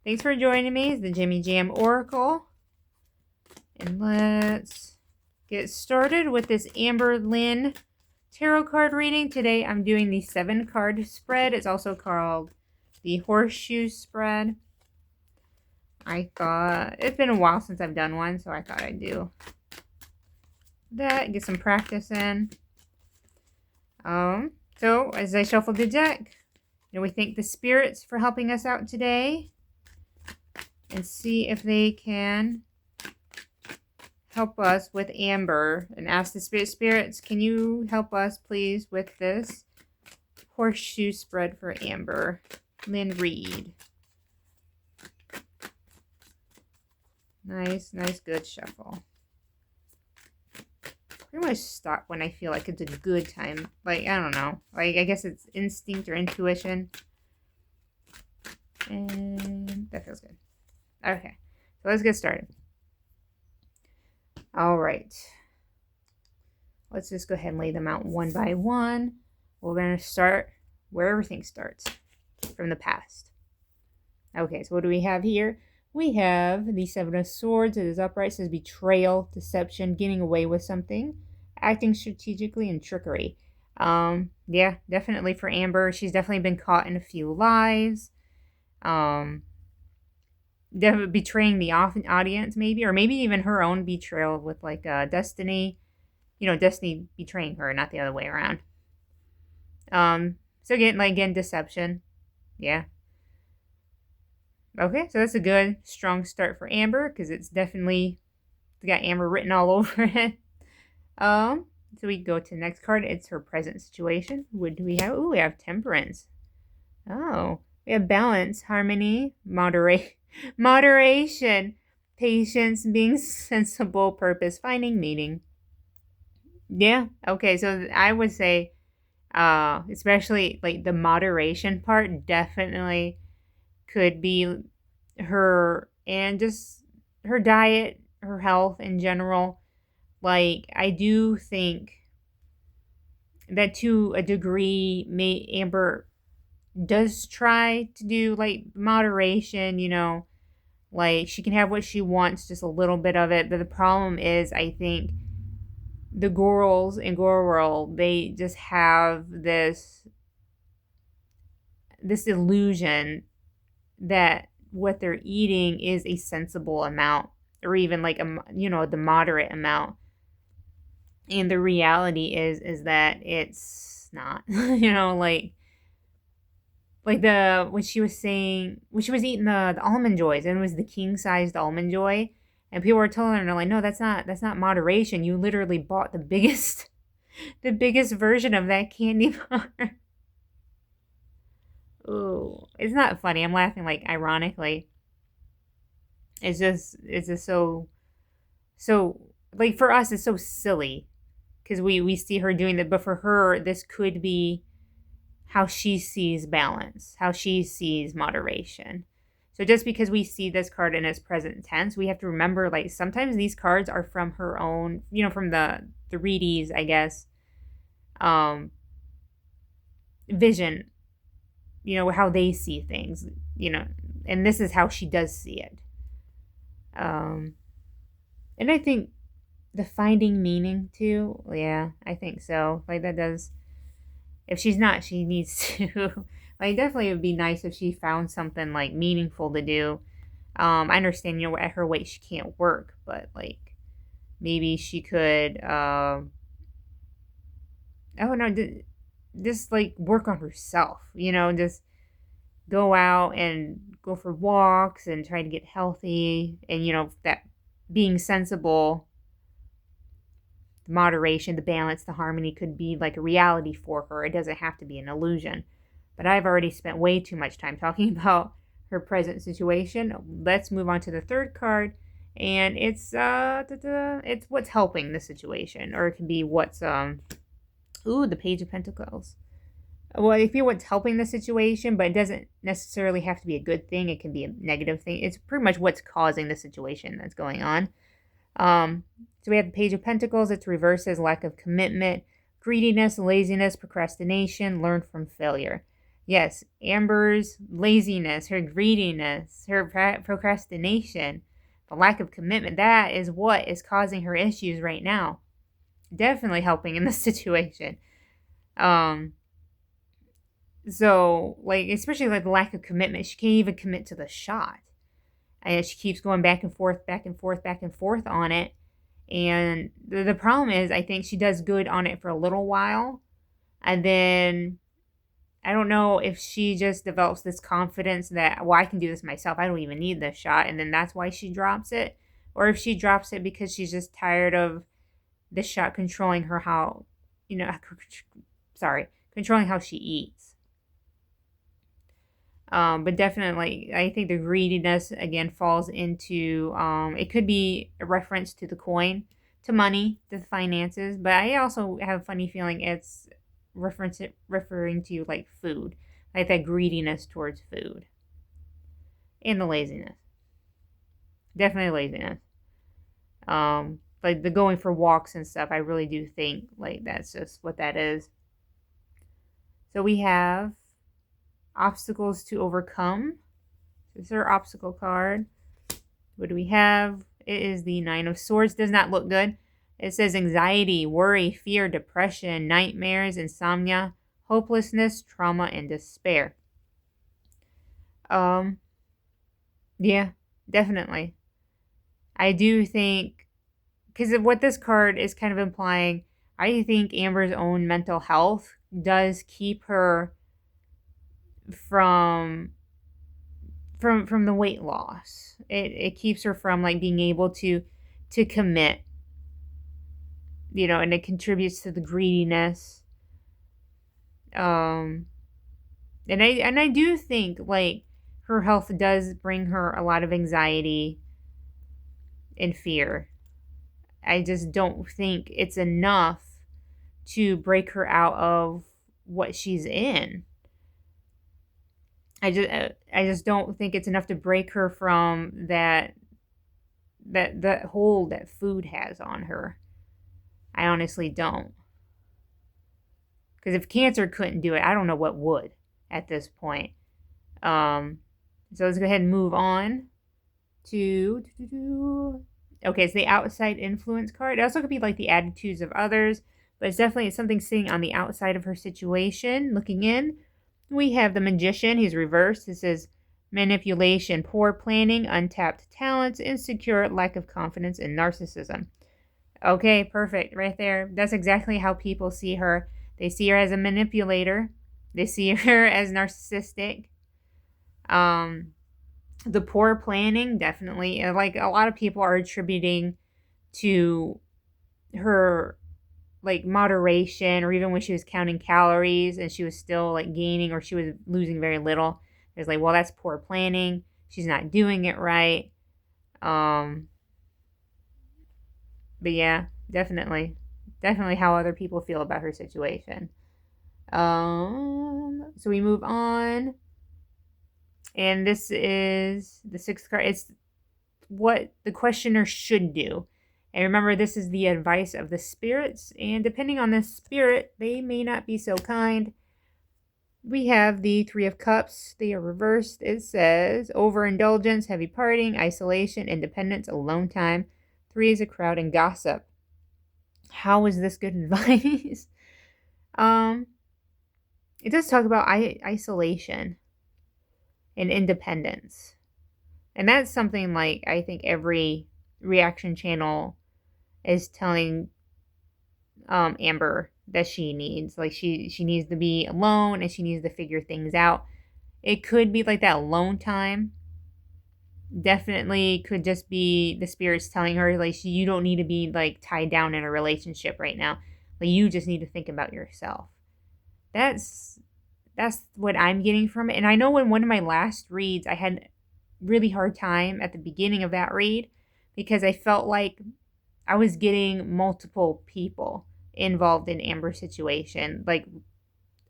Thanks for joining me. It's the Jimmy Jam Oracle. And let's get started with this Amberlynn tarot card reading. Today I'm doing the 7-card spread. It's also called the horseshoe spread. I thought it's been a while since I've done one, so I thought I'd do that, get some practice in. So as I shuffle the deck, we thank the spirits for helping us out today and see if they can help us with Amber, and ask the spirits, can you help us please with this horseshoe spread for Amberlynn Reid. Nice, good shuffle. Pretty much stop when I feel like it's a good time. Like, I don't know. Like, I guess it's instinct or intuition. And that feels good. Okay, so let's get started. All right. Let's just go ahead and lay them out one by one. We're going to start where everything starts, from the past. Okay, so what do we have here? We have the 7 of Swords. It is upright. It says betrayal, deception, getting away with something, acting strategically, and trickery. Yeah, definitely for Amber. She's definitely been caught in a few lies. Betraying the audience, maybe, or maybe even her own betrayal with like Destiny. Destiny betraying her, not the other way around. So again, deception. Yeah. Okay, so that's a good, strong start for Amber, because it's definitely got Amber written all over it. So we go to the next card. It's her present situation. What do we have? Ooh, we have Temperance. Oh, we have balance, harmony, moderation, patience, being sensible, purpose, finding meaning. Yeah, okay, so I would say, especially like the moderation part, definitely could be her, and just her diet, her health in general. Like, I do think that to a degree, Amber does try to do like moderation, like she can have what she wants, just a little bit of it. But the problem is, I think the girls in Girl World, they just have this illusion that what they're eating is a sensible amount, or even like the moderate amount. And the reality is that it's not. When she was eating the Almond Joys, and it was the king-sized Almond Joy, and people were telling her, they're like, no, that's not moderation. You literally bought the biggest version of that candy bar. Ooh, it's not funny. I'm laughing like ironically. It's just so like, for us it's so silly, because we see her doing that, but for her this could be how she sees balance, how she sees moderation. So just because we see this card in its present tense, we have to remember, like, sometimes these cards are from her own, from the Reids, I guess, vision, how they see things, and this is how she does see it. And I think the finding meaning too, yeah, I think so. Like, that does, if she's not, she needs to, like, definitely it would be nice if she found something like meaningful to do. I understand, at her weight she can't work, but like, maybe she could, just like work on herself, just go out and go for walks and try to get healthy, and that being sensible, the moderation, the balance, the harmony could be like a reality for her. It doesn't have to be an illusion. But I've already spent way too much time talking about her present situation. Let's move on to the third card, and it's what's helping the situation, or it can be what's the Page of Pentacles. Well, if you're what's helping the situation, but it doesn't necessarily have to be a good thing. It can be a negative thing. It's pretty much what's causing the situation that's going on. So we have the Page of Pentacles. It's reversed as lack of commitment, greediness, laziness, procrastination, learn from failure. Yes, Amber's laziness, her greediness, her procrastination, the lack of commitment, that is what is causing her issues right now. Definitely helping in this situation. Um, so, like, especially like the lack of commitment, she can't even commit to the shot. And she keeps going back and forth, back and forth, back and forth on it. And the problem is, I think she does good on it for a little while. And then I don't know if she just develops this confidence that, well, I can do this myself. I don't even need this shot. And then that's why she drops it. Or if she drops it because she's just tired of the shot controlling her how, controlling how she eats. But definitely, I think the greediness again falls into it could be a reference to the coin, to money, to the finances. But I also have a funny feeling it's referring to like food, like that greediness towards food, and the laziness. Definitely laziness. Like the going for walks and stuff. I really do think like that's just what that is. So we have obstacles to overcome. This is our obstacle card. What do we have? It is the Nine of Swords. Does not look good. It says anxiety, worry, fear, depression, nightmares, insomnia, hopelessness, trauma, and despair. Yeah, definitely. I do think, because what this card is kind of implying, I think Amber's own mental health does keep her from the weight loss. It keeps her from like being able to commit, and it contributes to the greediness. And I do think like her health does bring her a lot of anxiety and fear. I just don't think it's enough to break her out of what she's in. I just don't think it's enough to break her from that hold that food has on her. I honestly don't. Because if cancer couldn't do it, I don't know what would at this point. So let's go ahead and move on to okay, it's the outside influence card. It also could be like the attitudes of others, but it's definitely something sitting on the outside of her situation, looking in. We have the Magician. He's reversed. This is manipulation, poor planning, untapped talents, insecure, lack of confidence, and narcissism. Okay, perfect. Right there. That's exactly how people see her. They see her as a manipulator. They see her as narcissistic. The poor planning, definitely. Like a lot of people are attributing to her like moderation, or even when she was counting calories and she was still like gaining or she was losing very little. There's like, well, that's poor planning. She's not doing it right. But yeah, definitely how other people feel about her situation. So we move on, and this is the sixth card. It's what the questioner should do. And remember, this is the advice of the spirits, and depending on the spirit, they may not be so kind. We have the Three of Cups. They are reversed. It says overindulgence, heavy partying, isolation, independence, alone time. 3 is a crowd and gossip. How is this good advice? It does talk about isolation and independence. And that's something like I think every reaction channel is telling Amber that she needs. Like she needs to be alone and she needs to figure things out. It could be like that alone time. Definitely could just be the spirits telling her like you don't need to be like tied down in a relationship right now. Like you just need to think about yourself. That's what I'm getting from it. And I know in one of my last reads I had really hard time at the beginning of that read because I felt like I was getting multiple people involved in Amber's situation, like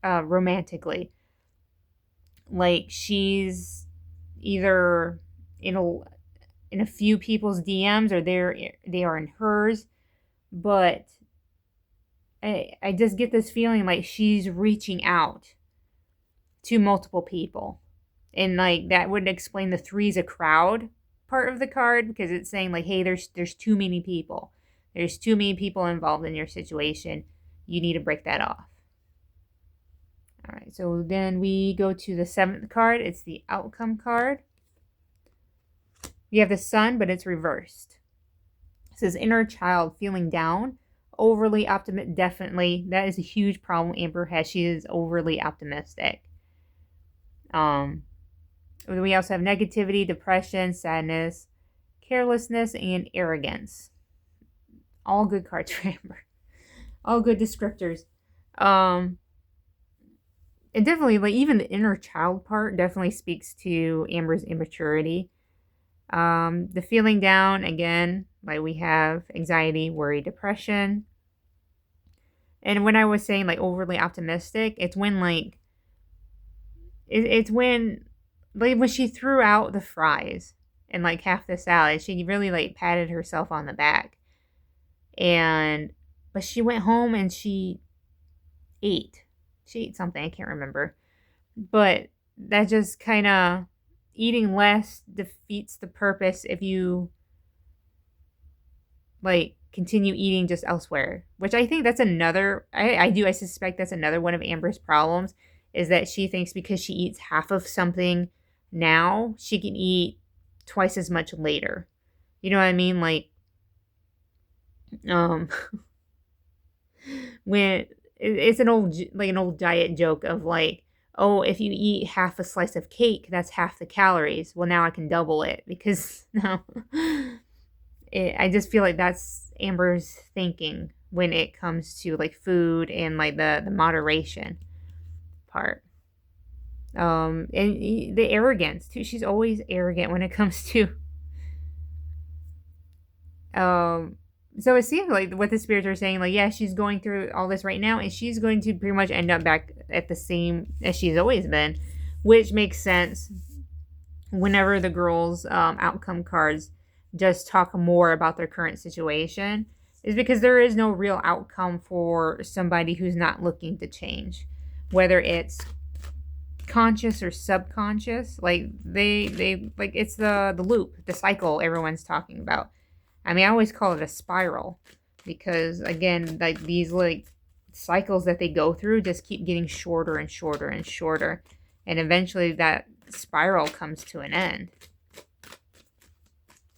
romantically. Like she's either in a few people's DMs or they are in hers, but I just get this feeling like she's reaching out to multiple people. And like that would explain the three's a crowd part of the card, because it's saying like, hey, there's too many people. There's too many people involved in your situation. You need to break that off. All right, so then we go to the 7th card. It's the outcome card. You have the sun, but it's reversed. It says inner child feeling down, overly optimistic. Definitely, that is a huge problem Amber has. She is overly optimistic. We also have negativity, depression, sadness, carelessness, and arrogance. All good cards for Amber. All good descriptors. And definitely, like, even the inner child part definitely speaks to Amber's immaturity. The feeling down, again, like we have anxiety, worry, depression. And when I was saying like overly optimistic, it's when like it's when she threw out the fries and like half the salad, she really like patted herself on the back. But she went home and she ate. She ate something, I can't remember. But that just kind of, eating less defeats the purpose if you like continue eating just elsewhere, which I think that's another, I suspect that's another one of Amber's problems, is that she thinks because she eats half of something now, she can eat twice as much later. You know what I mean? Like, when it's an old diet joke of like, oh, if you eat half a slice of cake, that's half the calories. Well, now I can double it because no. I just feel like that's Amber's thinking when it comes to like food and like the moderation part. And the arrogance too. She's always arrogant when it comes to. So it seems like what the spirits are saying, like, yeah, she's going through all this right now, and she's going to pretty much end up back at the same as she's always been, which makes sense whenever the girls' outcome cards just talk more about their current situation, is because there is no real outcome for somebody who's not looking to change, whether it's conscious or subconscious. Like they like, it's the loop, the cycle everyone's talking about. I mean, I always call it a spiral because, again, like these like cycles that they go through just keep getting shorter and shorter and shorter. And eventually that spiral comes to an end.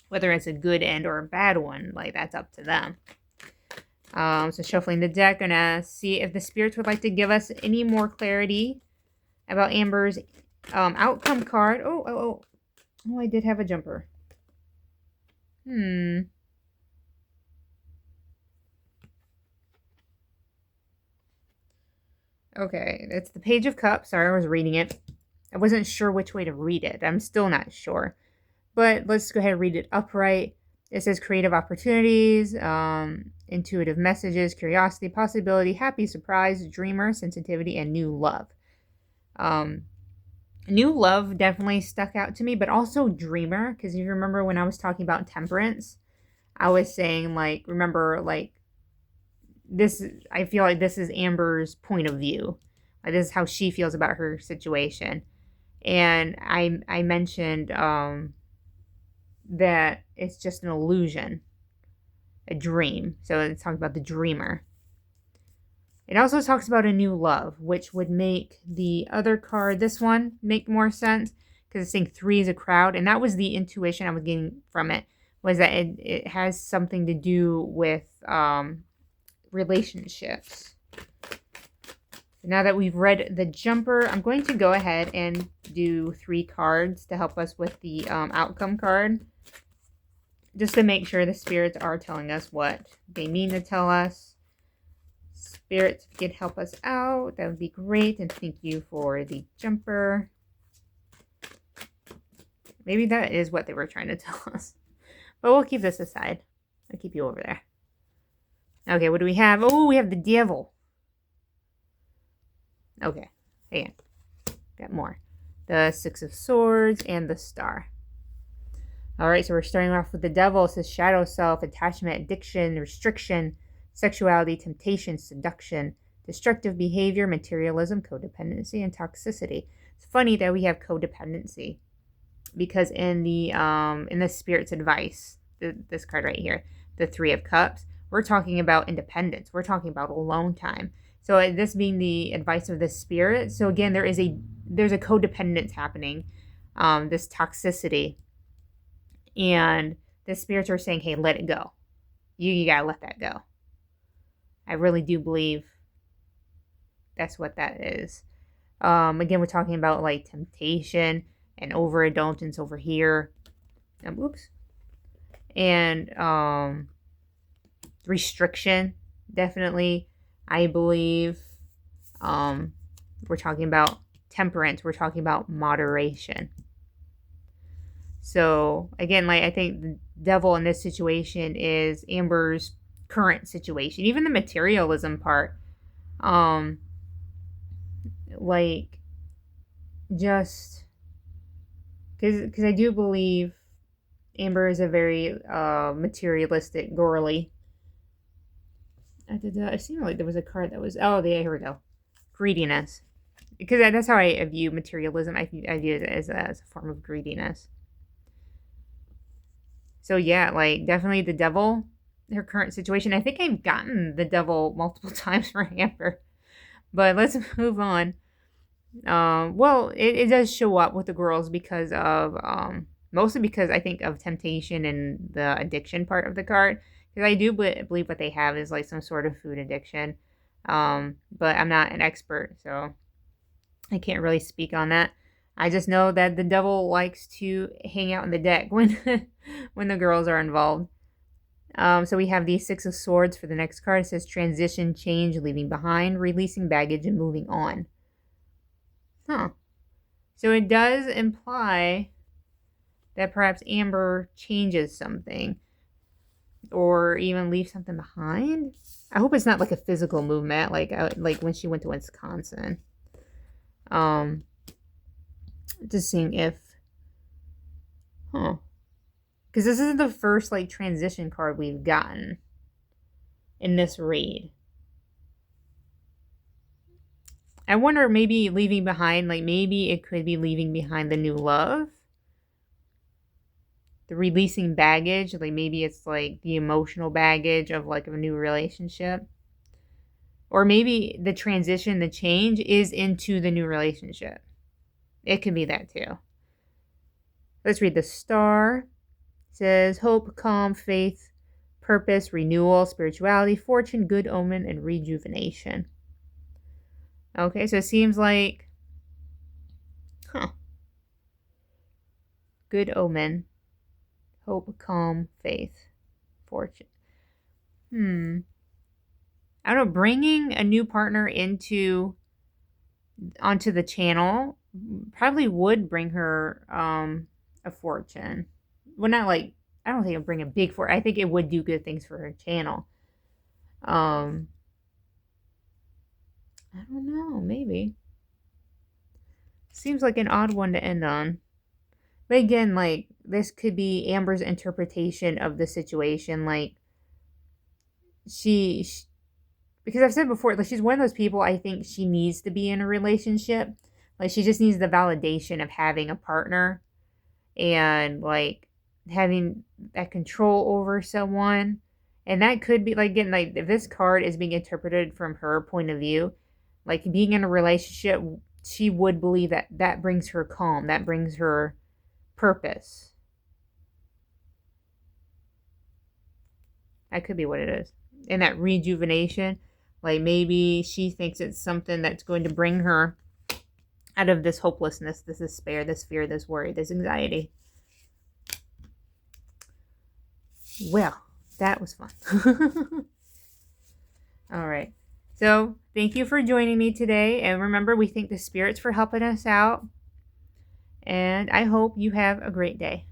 Whether it's a good end or a bad one, like that's up to them. So shuffling the deck, gonna see if the spirits would like to give us any more clarity about Amber's outcome card. Oh, I did have a jumper. Okay, it's the Page of Cups. Sorry, I was reading it. I wasn't sure which way to read it. I'm still not sure. But let's go ahead and read it upright. It says creative opportunities, intuitive messages, curiosity, possibility, happy surprise, dreamer, sensitivity, and new love. New love definitely stuck out to me, but also dreamer, because if you remember when I was talking about temperance, I was saying, like, remember, like, this, I feel like this is Amber's point of view. Like, this is how she feels about her situation. And I mentioned that it's just an illusion, a dream. So it's talking about the dreamer. It also talks about a new love, which would make the other card, this one, make more sense, because it's saying 3 is a crowd. And that was the intuition I was getting from it, was that it has something to do with relationships. Now that we've read the jumper, I'm going to go ahead and do 3 cards to help us with the outcome card, just to make sure the spirits are telling us what they mean to tell us. Spirits, if you could help us out, that would be great. And thank you for the jumper. Maybe that is what they were trying to tell us. But we'll keep this aside. I'll keep you over there. Okay, what do we have? Oh, we have the devil. Okay, hang on. Got more. The 6 of Swords and the Star. All right, so we're starting off with the devil. It says shadow self, attachment, addiction, restriction, sexuality, temptation, seduction, destructive behavior, materialism, codependency, and toxicity. It's funny that we have codependency, because in the Spirit's advice, this card right here, the Three of Cups, we're talking about independence. We're talking about alone time. So this being the advice of the Spirit. So again, there's a codependence happening, this toxicity, and the spirits are saying, "Hey, let it go. You gotta let that go." I really do believe that's what that is. Again, we're talking about like temptation and overindulgence over here. Oops. And restriction, definitely. I believe we're talking about temperance. We're talking about moderation. So again, like, I think the devil in this situation is Amber's current situation. Even the materialism part. Like, just because I do believe Amber is a very materialistic girly. I seem like there was a card that was, oh, yeah, here we go. Greediness. Because that's how I view materialism. I view it as a form of greediness. So yeah, like, definitely the devil, her current situation. I think I've gotten the devil multiple times for Amber. But let's move on. Well, it does show up with the girls because of, mostly because I think of temptation and the addiction part of the card. Because I do believe what they have is like some sort of food addiction. But I'm not an expert, so I can't really speak on that. I just know that the devil likes to hang out in the deck when when the girls are involved. So we have the Six of Swords for the next card. It says transition, change, leaving behind, releasing baggage, and moving on. Huh. So it does imply that perhaps Amber changes something, or even leaves something behind. I hope it's not like a physical movement, like when she went to Wisconsin. Just seeing if, because this is the first like transition card we've gotten in this read. I wonder, maybe leaving behind, like maybe it could be leaving behind the new love. The releasing baggage, like maybe it's like the emotional baggage of like a new relationship. Or maybe the transition, the change is into the new relationship. It could be that too. Let's read the star. It says hope, calm, faith, purpose, renewal, spirituality, fortune, good omen, and rejuvenation. Okay, so it seems like, good omen, hope, calm, faith, fortune. I don't know, bringing a new partner onto the channel probably would bring her a fortune. Well, not like, I don't think it'll bring a big fortune. I think it would do good things for her channel. I don't know, maybe. Seems like an odd one to end on. But again, like, this could be Amber's interpretation of the situation. Like, because I've said before, like, she's one of those people, I think she needs to be in a relationship. Like, she just needs the validation of having a partner and, like, having that control over someone. And that could be, like, again, like, if this card is being interpreted from her point of view, like, being in a relationship, she would believe that brings her calm. That brings her purpose. That could be what it is. And that rejuvenation, like, maybe she thinks it's something that's going to bring her out of this hopelessness, this despair, this fear, this worry, this anxiety. Well, that was fun. All right. So thank you for joining me today. And remember, we thank the spirits for helping us out. And I hope you have a great day.